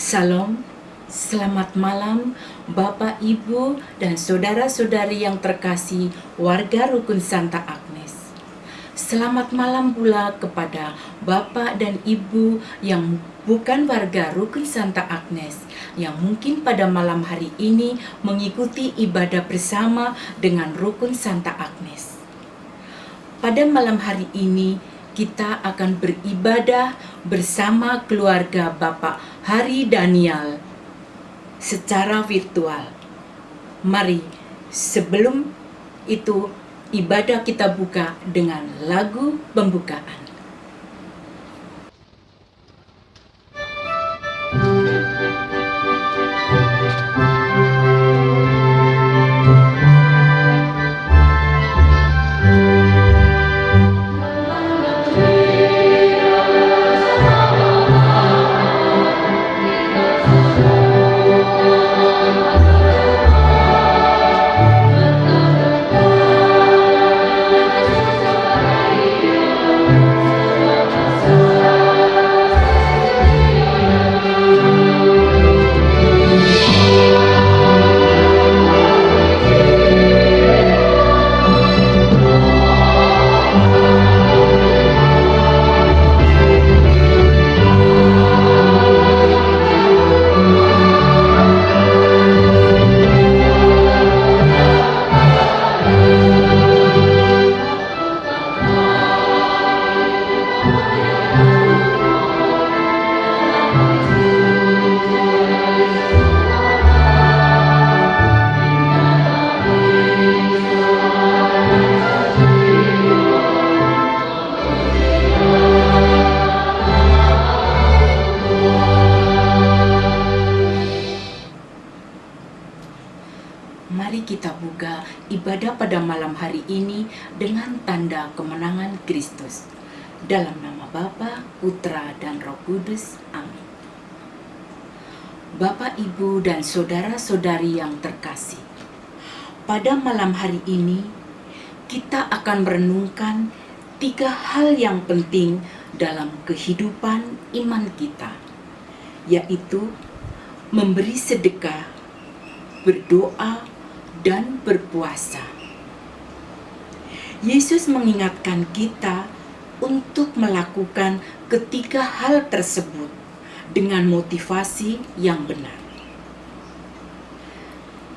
Salam, selamat malam Bapak, Ibu, dan saudara-saudari yang terkasih warga Rukun Santa Agnes. Selamat malam pula kepada Bapak dan Ibu yang bukan warga Rukun Santa Agnes, yang mungkin pada malam hari ini mengikuti ibadah bersama dengan Rukun Santa Agnes. Pada malam hari ini kita akan beribadah bersama keluarga Bapak Hari Daniel secara virtual. Mari sebelum itu ibadah kita buka dengan lagu pembukaan. Mari kita buka ibadah pada malam hari ini dengan tanda kemenangan Kristus. Dalam nama Bapa, Putra, dan Roh Kudus. Amin. Bapak, Ibu, dan saudara-saudari yang terkasih, pada malam hari ini kita akan merenungkan 3 hal yang penting dalam kehidupan iman kita, yaitu memberi sedekah, berdoa, dan berpuasa. Yesus mengingatkan kita untuk melakukan ketiga hal tersebut dengan motivasi yang benar.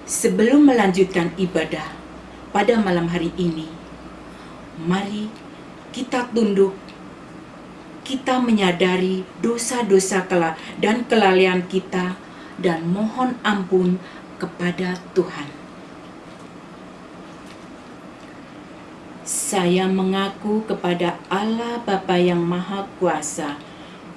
Sebelum melanjutkan ibadah pada malam hari ini, mari kita tunduk, kita menyadari dosa-dosa dan kelalaian kita dan mohon ampun kepada Tuhan. Saya mengaku kepada Allah Bapa yang Maha Kuasa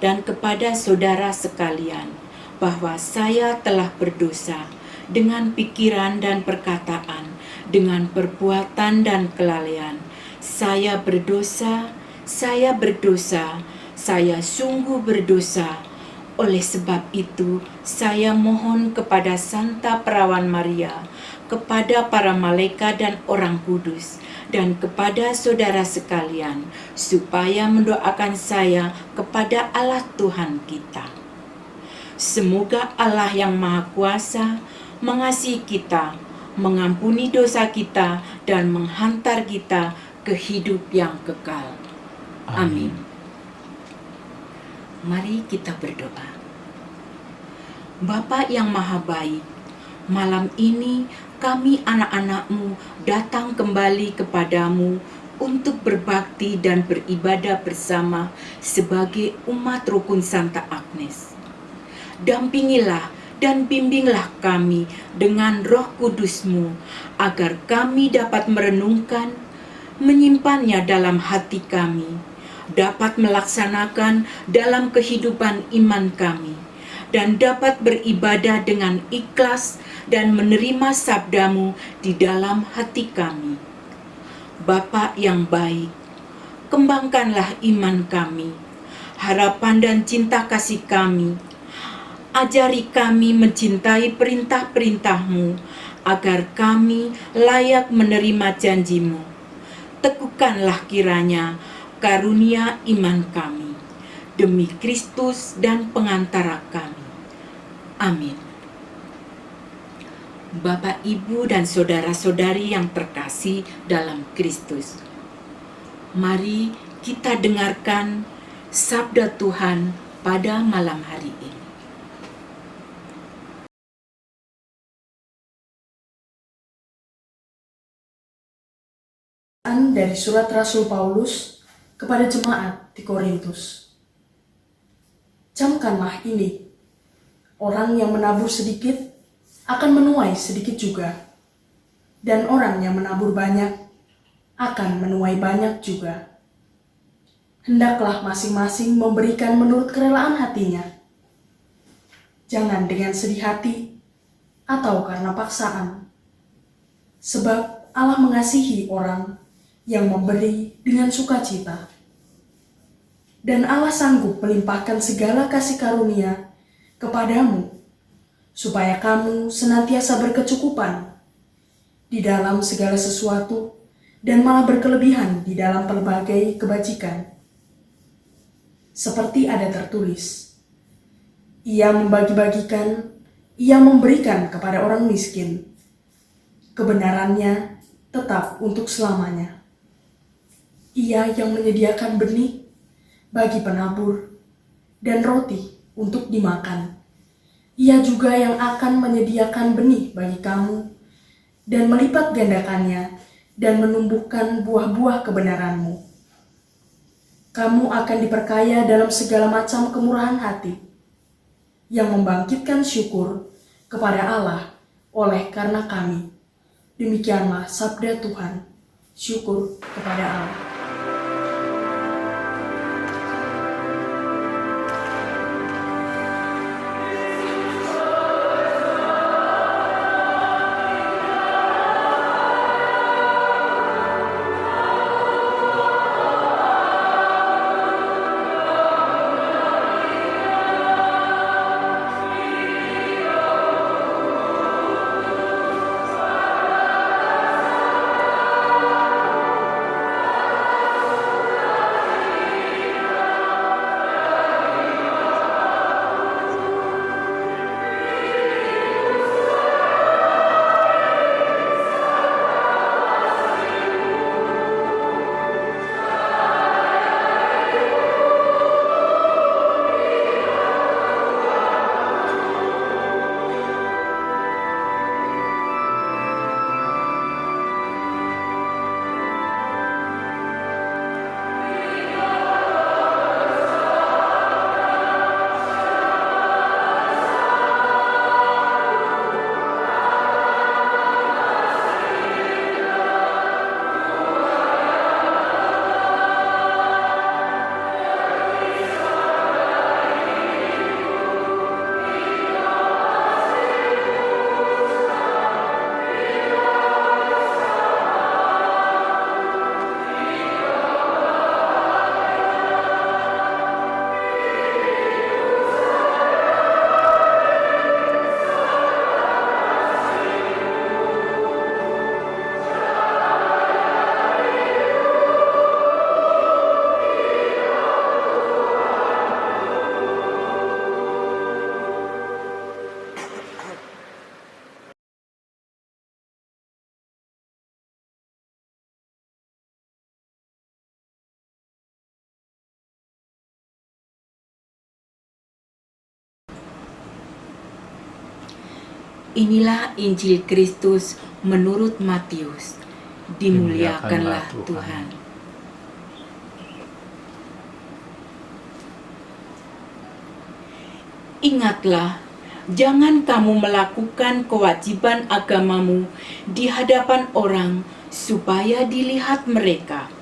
dan kepada saudara sekalian bahwa saya telah berdosa dengan pikiran dan perkataan, dengan perbuatan dan kelalaian. Saya berdosa, saya sungguh berdosa. Oleh sebab itu, saya mohon kepada Santa Perawan Maria, kepada para malaikat dan orang kudus, dan kepada saudara sekalian, supaya mendoakan saya kepada Allah Tuhan kita. Semoga Allah yang Maha Kuasa mengasihi kita, mengampuni dosa kita, dan menghantar kita ke hidup yang kekal. Amin. Mari kita berdoa. Bapa yang Maha Baik, malam ini kami anak-anak-Mu datang kembali kepadamu untuk berbakti dan beribadah bersama sebagai umat Rukun Santa Agnes. Dampingilah dan bimbinglah kami dengan Roh Kudus-Mu, agar kami dapat merenungkan, menyimpannya dalam hati kami, dapat melaksanakan dalam kehidupan iman kami, dan dapat beribadah dengan ikhlas dan menerima sabda-Mu di dalam hati kami. Bapa yang baik, kembangkanlah iman kami, harapan dan cinta kasih kami. Ajari kami mencintai perintah-perintah-Mu, agar kami layak menerima janji-Mu. Teguhkanlah kiranya karunia iman kami, demi Kristus dan pengantara kami. Amin. Bapak, Ibu, dan saudara-saudari yang terkasih dalam Kristus, mari kita dengarkan sabda Tuhan pada malam hari ini. Dari surat Rasul Paulus kepada jemaat di Korintus. Camkanlah ini, orang yang menabur sedikit akan menuai sedikit juga, dan orang yang menabur banyak akan menuai banyak juga. Hendaklah masing-masing memberikan menurut kerelaan hatinya, jangan dengan sedih hati atau karena paksaan, sebab Allah mengasihi orang yang memberi dengan sukacita. Dan Allah sanggup melimpahkan segala kasih karunia kepadamu, supaya kamu senantiasa berkecukupan di dalam segala sesuatu dan malah berkelebihan di dalam pelbagai kebajikan. Seperti ada tertulis, Ia membagi-bagikan, Ia memberikan kepada orang miskin. Kebenarannya tetap untuk selamanya. Ia yang menyediakan benih bagi penabur dan roti untuk dimakan. Ia juga yang akan menyediakan benih bagi kamu dan melipat gandakannya dan menumbuhkan buah-buah kebenaranmu. Kamu akan diperkaya dalam segala macam kemurahan hati yang membangkitkan syukur kepada Allah oleh karena kami. Demikianlah sabda Tuhan. Syukur kepada Allah. Inilah Injil Kristus menurut Matius. Dimuliakanlah Tuhan. Ingatlah, jangan kamu melakukan kewajiban agamamu di hadapan orang supaya dilihat mereka.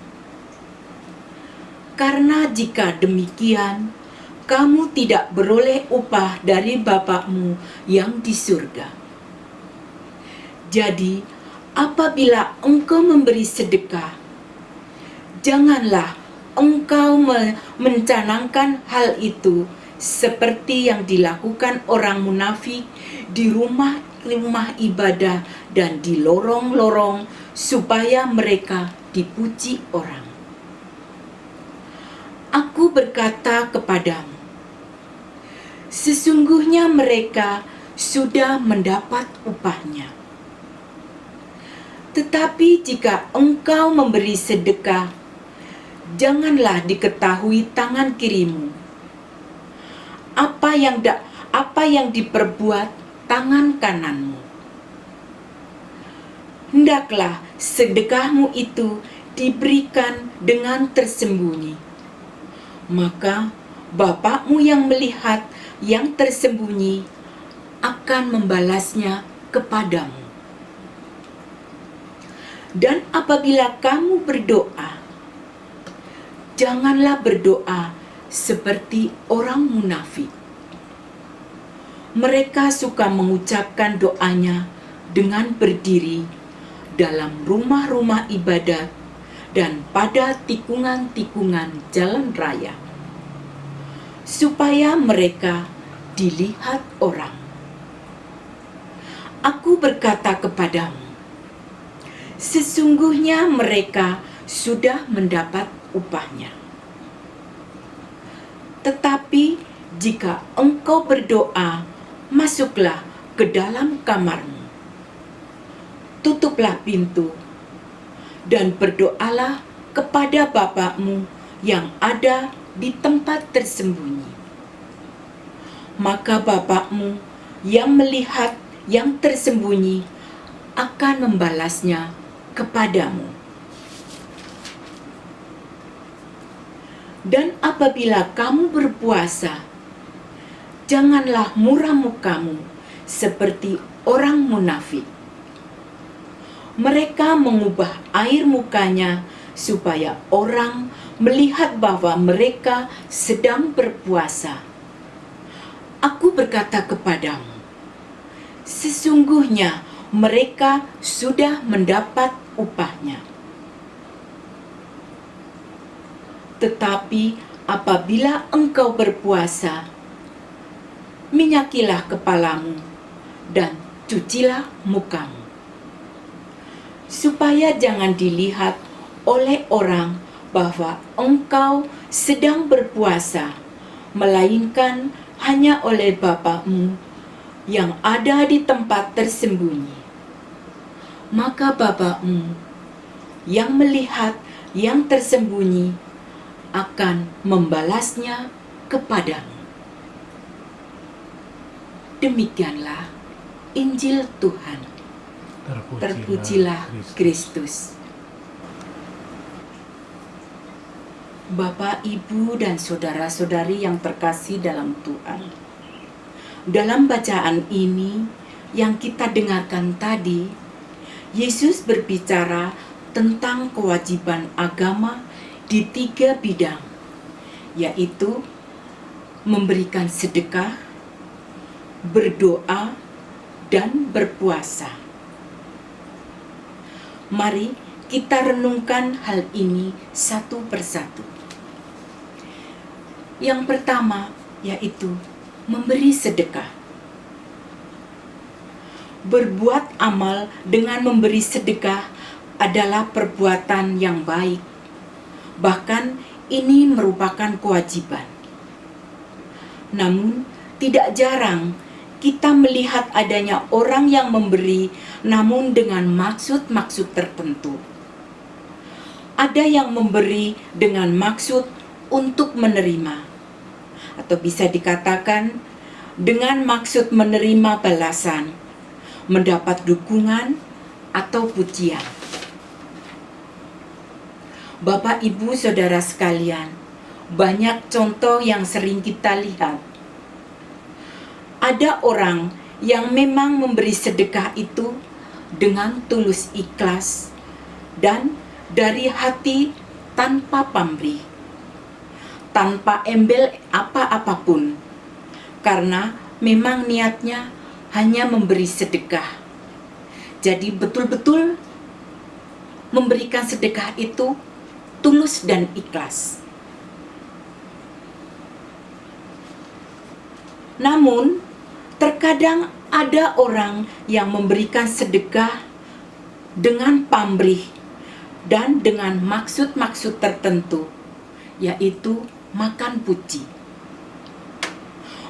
Karena jika demikian, kamu tidak beroleh upah dari Bapa-Mu yang di surga. Jadi, apabila engkau memberi sedekah, janganlah engkau mencanangkan hal itu seperti yang dilakukan orang munafik di rumah-rumah ibadah dan di lorong-lorong supaya mereka dipuji orang. Aku berkata kepadamu, Sesungguhnya mereka sudah mendapat upahnya. Tetapi jika engkau memberi sedekah, janganlah diketahui tangan kirimu apa yang diperbuat tangan kananmu. Hendaklah sedekahmu itu diberikan dengan tersembunyi. Maka Bapakmu yang melihat yang tersembunyi akan membalasnya kepadamu. Dan apabila kamu berdoa, janganlah berdoa seperti orang munafik. Mereka suka mengucapkan doanya dengan berdiri dalam rumah-rumah ibadat dan pada tikungan-tikungan jalan raya, supaya mereka dilihat orang. Aku berkata kepadamu, sesungguhnya mereka sudah mendapat upahnya. Tetapi jika engkau berdoa, masuklah ke dalam kamarmu, tutuplah pintu, dan berdoalah kepada Bapakmu yang ada di tempat tersembunyi. Maka Bapakmu yang melihat yang tersembunyi akan membalasnya kepadamu. Dan apabila kamu berpuasa, janganlah murah mukamu seperti orang munafik. Mereka mengubah air mukanya supaya orang melihat bahwa mereka sedang berpuasa. Aku berkata kepadamu, sesungguhnya mereka sudah mendapat upahnya. Tetapi apabila engkau berpuasa, minyakilah kepalamu dan cucilah mukamu, supaya jangan dilihat oleh orang bahwa engkau sedang berpuasa, melainkan hanya oleh Bapakmu yang ada di tempat tersembunyi. Maka Bapakmu yang melihat yang tersembunyi akan membalasnya kepadamu. Demikianlah Injil Tuhan. Terpujilah Kristus. Bapak, Ibu, dan saudara-saudari yang terkasih dalam Tuhan, dalam bacaan ini yang kita dengarkan tadi, Yesus berbicara tentang kewajiban agama di 3 bidang, yaitu memberikan sedekah, berdoa, dan berpuasa. Mari kita renungkan hal ini satu persatu. Yang pertama yaitu memberi sedekah. Berbuat amal dengan memberi sedekah adalah perbuatan yang baik. Bahkan ini merupakan kewajiban. Namun tidak jarang kita melihat adanya orang yang memberi namun dengan maksud-maksud tertentu. Ada yang memberi dengan maksud untuk menerima, atau bisa dikatakan dengan maksud menerima balasan, mendapat dukungan atau pujian. Bapak, Ibu, saudara sekalian, banyak contoh yang sering kita lihat. Ada orang yang memang memberi sedekah itu dengan tulus ikhlas dan dari hati tanpa pamrih, tanpa embel apa-apapun, karena memang niatnya hanya memberi sedekah. Jadi betul-betul memberikan sedekah itu tulus dan ikhlas. Namun terkadang ada orang yang memberikan sedekah dengan pamrih dan dengan maksud-maksud tertentu, yaitu makan puji.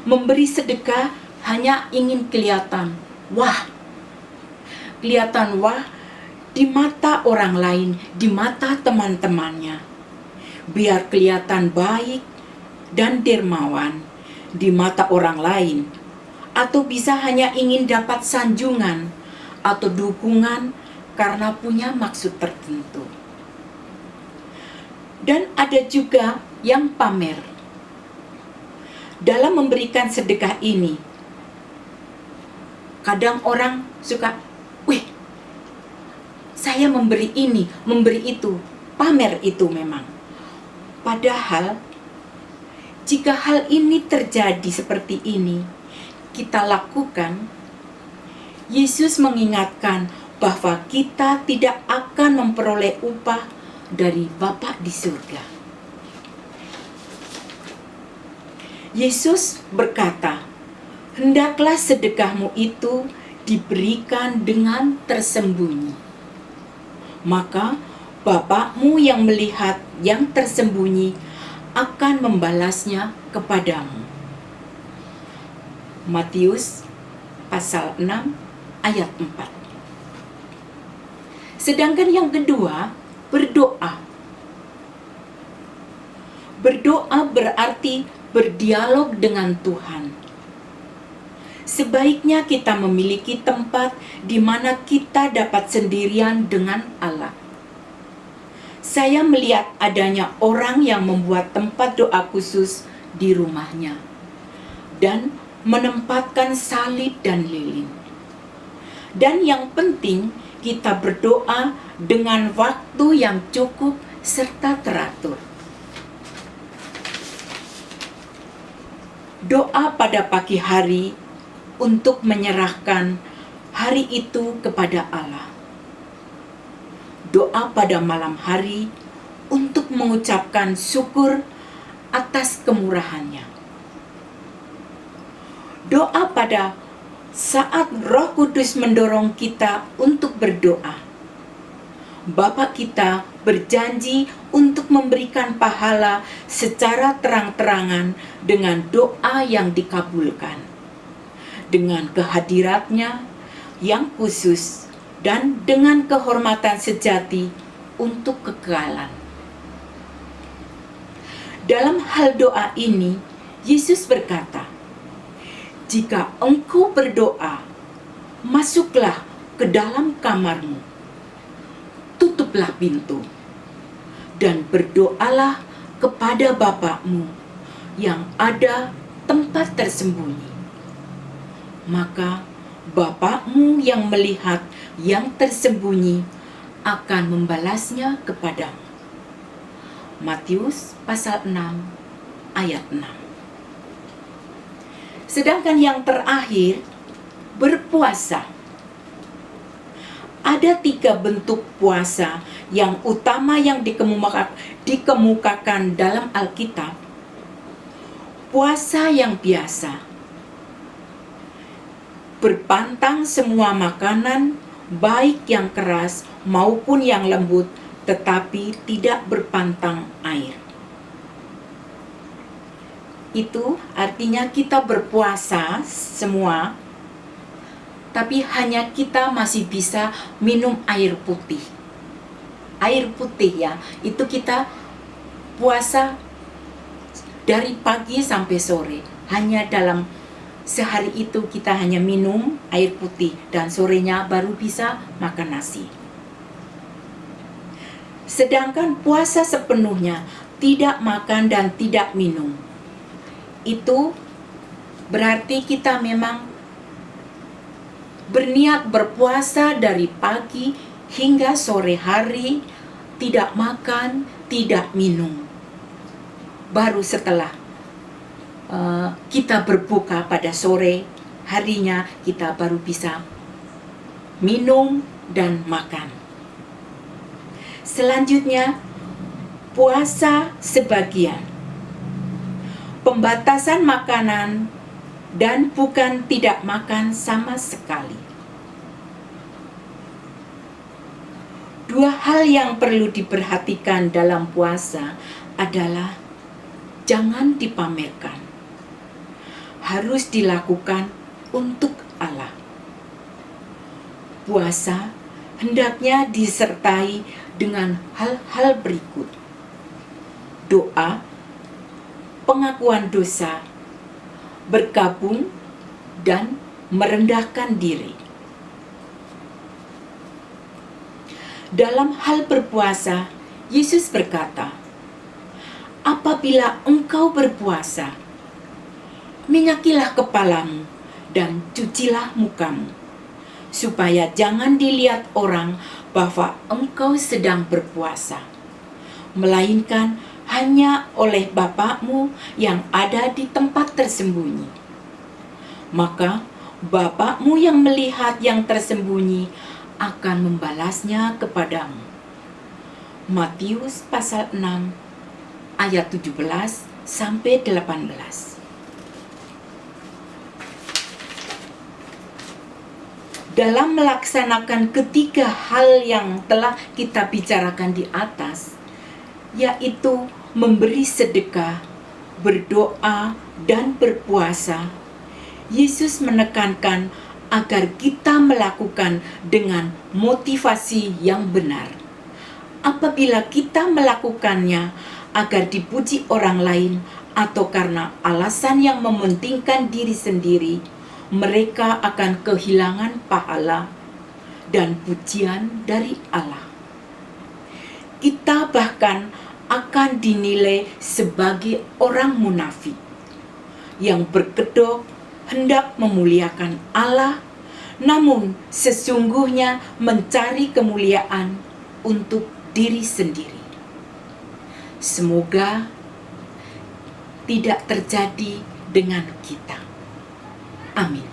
Memberi sedekah hanya ingin kelihatan wah di mata orang lain, di mata teman-temannya. Biar kelihatan baik dan dermawan di mata orang lain. Atau bisa hanya ingin dapat sanjungan atau dukungan karena punya maksud tertentu. Dan ada juga yang pamer. Dalam memberikan sedekah ini, kadang orang suka, wih, saya memberi ini, memberi itu, pamer itu memang. Padahal, jika hal ini terjadi seperti ini, kita lakukan, Yesus mengingatkan bahwa kita tidak akan memperoleh upah dari Bapa di surga. Yesus berkata, hendaklah sedekahmu itu diberikan dengan tersembunyi. Maka Bapakmu yang melihat yang tersembunyi akan membalasnya kepadamu. Matius pasal 6 ayat 4. Sedangkan yang kedua, berdoa. Berdoa berarti berdialog dengan Tuhan. Sebaiknya kita memiliki tempat di mana kita dapat sendirian dengan Allah. Saya melihat adanya orang yang membuat tempat doa khusus di rumahnya dan menempatkan salib dan lilin. Dan yang penting, kita berdoa dengan waktu yang cukup serta teratur. Doa pada pagi hari untuk menyerahkan hari itu kepada Allah. Doa pada malam hari untuk mengucapkan syukur atas kemurahannya. Doa pada saat Roh Kudus mendorong kita untuk berdoa. Bapa kita berjanji untuk memberikan pahala secara terang-terangan dengan doa yang dikabulkan, dengan kehadiratnya yang khusus dan dengan kehormatan sejati untuk kekekalan. Dalam hal doa ini, Yesus berkata, jika engkau berdoa, masuklah ke dalam kamarmu, tutuplah pintu, dan berdoalah kepada Bapakmu yang ada tempat tersembunyi. Maka Bapakmu yang melihat yang tersembunyi akan membalasnya kepadamu. Matius pasal 6 ayat 6. Sedangkan yang terakhir, berpuasa. Ada 3 bentuk puasa yang utama yang dikemukakan dalam Alkitab. Puasa yang biasa, berpantang semua makanan, baik yang keras maupun yang lembut, tetapi tidak berpantang air. Itu artinya kita berpuasa semua, tapi hanya kita masih bisa minum air putih. Air putih ya, itu kita puasa dari pagi sampai sore. Hanya dalam sehari itu kita hanya minum air putih dan sorenya baru bisa makan nasi. Sedangkan puasa sepenuhnya tidak makan dan tidak minum. Itu berarti kita memang berniat berpuasa dari pagi hingga sore hari, tidak makan, tidak minum. Baru setelah kita berbuka pada sore harinya, kita baru bisa minum dan makan. Selanjutnya, puasa sebagian. Pembatasan makanan dan bukan tidak makan sama sekali. 2 hal yang perlu diperhatikan dalam puasa adalah jangan dipamerkan. harus dilakukan untuk Allah. Puasa hendaknya disertai dengan hal-hal berikut: doa, pengakuan dosa, berkabung, dan merendahkan diri. Dalam hal berpuasa, Yesus berkata, "Apabila engkau berpuasa, minyakilah kepalamu dan cucilah mukamu, supaya jangan dilihat orang bahwa engkau sedang berpuasa, melainkan hanya oleh Bapakmu yang ada di tempat tersembunyi. Maka Bapakmu yang melihat yang tersembunyi akan membalasnya kepadamu." Matius pasal 6 ayat 17 sampai 18. Dalam melaksanakan ketiga hal yang telah kita bicarakan di atas, yaitu memberi sedekah, berdoa, dan berpuasa, Yesus menekankan agar kita melakukan dengan motivasi yang benar. Apabila kita melakukannya agar dipuji orang lain atau karena alasan yang mementingkan diri sendiri, mereka akan kehilangan pahala dan pujian dari Allah. Kita bahkan akan dinilai sebagai orang munafik yang berkedok hendak memuliakan Allah, namun sesungguhnya mencari kemuliaan untuk diri sendiri. Semoga tidak terjadi dengan kita. Amin.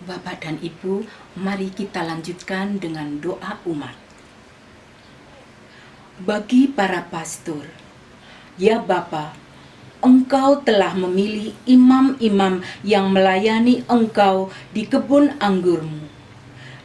Bapak dan Ibu, mari kita lanjutkan dengan doa umat. Bagi para pastor, ya Bapa, Engkau telah memilih imam-imam yang melayani Engkau di kebun anggurmu.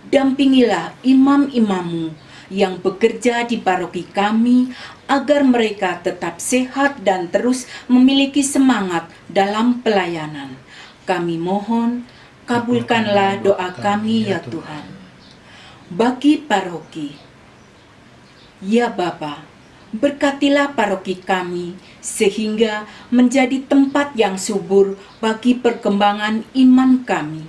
Dampingilah imam-imammu yang bekerja di paroki kami, agar mereka tetap sehat dan terus memiliki semangat dalam pelayanan. Kami mohon, kabulkanlah doa kami ya Tuhan. Bagi paroki, ya Bapa, berkatilah paroki kami sehingga menjadi tempat yang subur bagi perkembangan iman kami.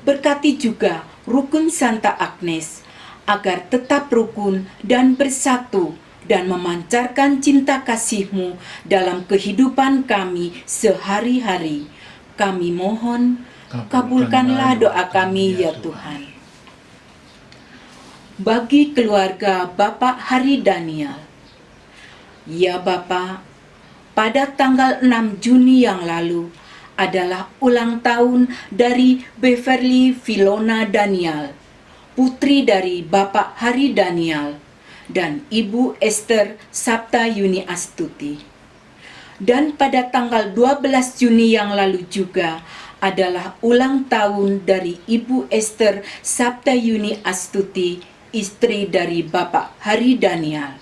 Berkati juga Rukun Santa Agnes, agar tetap rukun dan bersatu dan memancarkan cinta kasih-Mu dalam kehidupan kami sehari-hari. Kami mohon, kabulkanlah doa kami ya Tuhan. Bagi keluarga Bapak Hari Daniel, ya Bapak, pada tanggal 6 Juni yang lalu adalah ulang tahun dari Beverly Filona Daniel, putri dari Bapak Hari Daniel dan Ibu Esther Sapta Yuni Astuti. Dan pada tanggal 12 Juni yang lalu juga adalah ulang tahun dari Ibu Esther Sapta Yuni Astuti, istri dari Bapak Hari Daniel.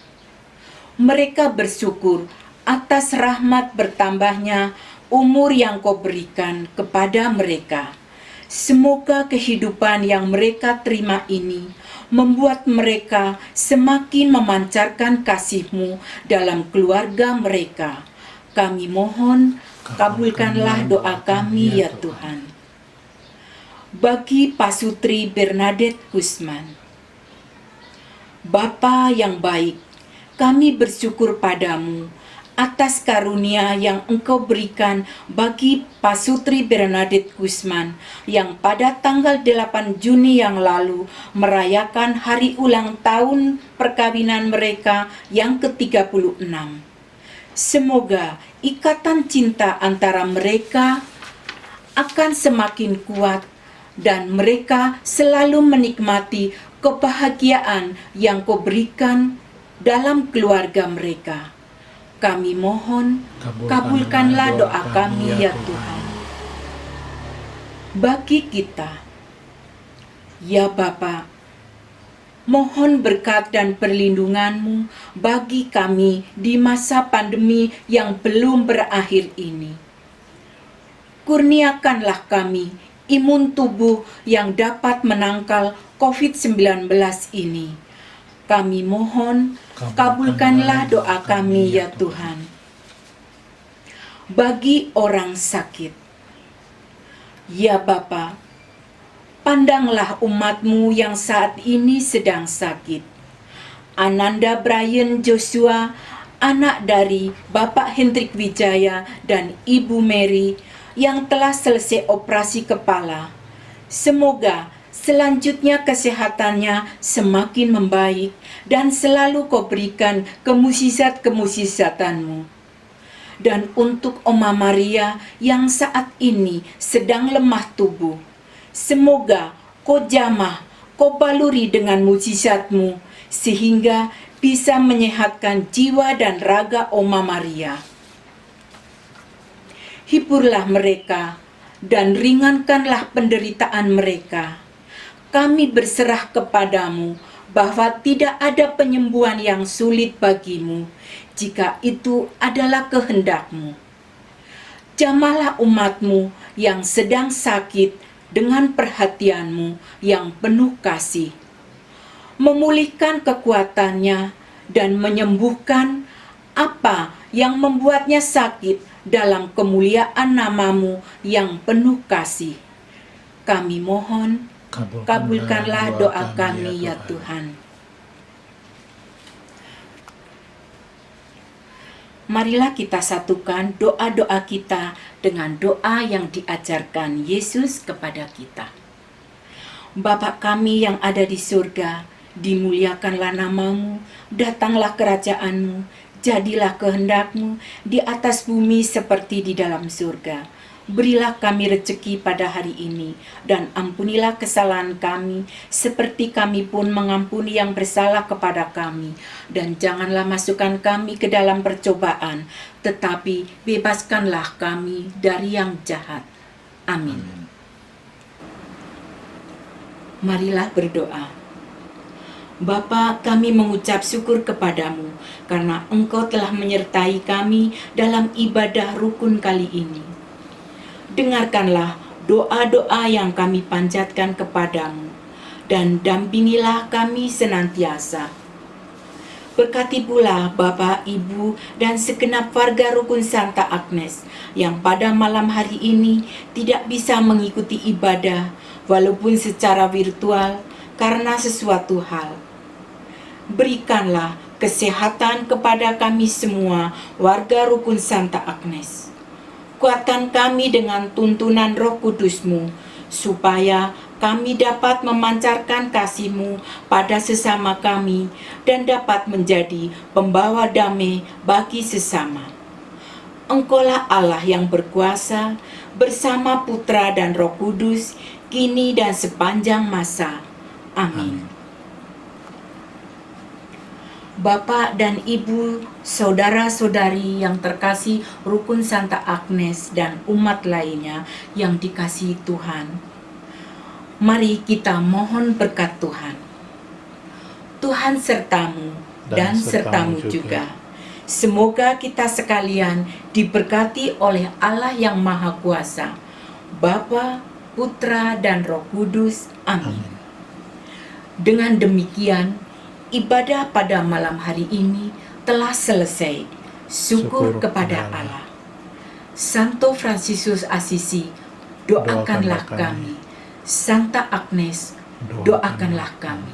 Mereka bersyukur atas rahmat bertambahnya umur yang Kau berikan kepada mereka. Semoga kehidupan yang mereka terima ini membuat mereka semakin memancarkan kasih-Mu dalam keluarga mereka. Kami mohon, kabulkanlah doa kami ya Tuhan. Bagi Pasutri Bernadette Guzman, Bapa yang baik, kami bersyukur padamu atas karunia yang Engkau berikan bagi Pasutri Bernadette Guzman yang pada tanggal 8 Juni yang lalu merayakan hari ulang tahun perkawinan mereka yang ke-36. Semoga ikatan cinta antara mereka akan semakin kuat dan mereka selalu menikmati kebahagiaan yang Kau berikan dalam keluarga mereka. Kami mohon, kabulkanlah doa kami ya Tuhan. Bagi kita, ya Bapa, Mohon berkat dan perlindungan-Mu bagi kami di masa pandemi yang belum berakhir ini. Kurniakanlah kami imun tubuh yang dapat menangkal COVID-19 ini. Kami mohon, kabulkanlah doa kami ya Tuhan. Bagi orang sakit, ya Bapa, pandanglah umat-Mu yang saat ini sedang sakit. Ananda Brian Joshua, anak dari Bapak Hendrik Wijaya dan Ibu Mary yang telah selesai operasi kepala. Semoga selanjutnya kesehatannya semakin membaik dan selalu Kau berikan kemujizat-kemujizatan-Mu. Dan untuk Oma Maria yang saat ini sedang lemah tubuh, semoga Kau jamah, Kau baluri dengan mujizat-Mu, sehingga bisa menyehatkan jiwa dan raga Oma Maria. Hiburlah mereka dan ringankanlah penderitaan mereka. Kami berserah kepadamu bahwa tidak ada penyembuhan yang sulit bagimu, jika itu adalah kehendak-Mu. Jamahlah umat-Mu yang sedang sakit dengan perhatian-Mu yang penuh kasih. Memulihkan kekuatannya dan menyembuhkan apa yang membuatnya sakit dalam kemuliaan nama-Mu yang penuh kasih. Kami mohon, kabulkanlah doa kami ya Tuhan. Marilah kita satukan doa-doa kita dengan doa yang diajarkan Yesus kepada kita. Bapa kami yang ada di surga, dimuliakanlah nama-Mu, datanglah kerajaan-Mu, jadilah kehendak-Mu di atas bumi seperti di dalam surga. Berilah kami rezeki pada hari ini, dan ampunilah kesalahan kami, seperti kami pun mengampuni yang bersalah kepada kami. Dan janganlah masukkan kami ke dalam percobaan, tetapi bebaskanlah kami dari yang jahat. Amin. Marilah berdoa. Bapa, kami mengucap syukur kepadamu, karena Engkau telah menyertai kami dalam ibadah rukun kali ini. Dengarkanlah doa-doa yang kami panjatkan kepadamu, dan dampingilah kami senantiasa. Berkati pula Bapak, Ibu, dan segenap warga Rukun Santa Agnes yang pada malam hari ini tidak bisa mengikuti ibadah walaupun secara virtual karena sesuatu hal. Berikanlah kesehatan kepada kami semua warga Rukun Santa Agnes. Kuatkan kami dengan tuntunan Roh Kudus-Mu, supaya kami dapat memancarkan kasih-Mu pada sesama kami dan dapat menjadi pembawa damai bagi sesama. Engkaulah Allah yang berkuasa bersama Putra dan Roh Kudus, kini dan sepanjang masa. Amin. Bapak dan Ibu, saudara-saudari yang terkasih Rukun Santa Agnes dan umat lainnya yang dikasihi Tuhan, mari kita mohon berkat Tuhan. Tuhan sertamu dan sertamu juga. Semoga kita sekalian diberkati oleh Allah yang Maha Kuasa, Bapa, Putra, dan Roh Kudus. Amin. Dengan demikian, ibadah pada malam hari ini telah selesai. Syukur kepada Allah. Santo Fransiskus Assisi, doakanlah kami. Santa Agnes, doakanlah kami.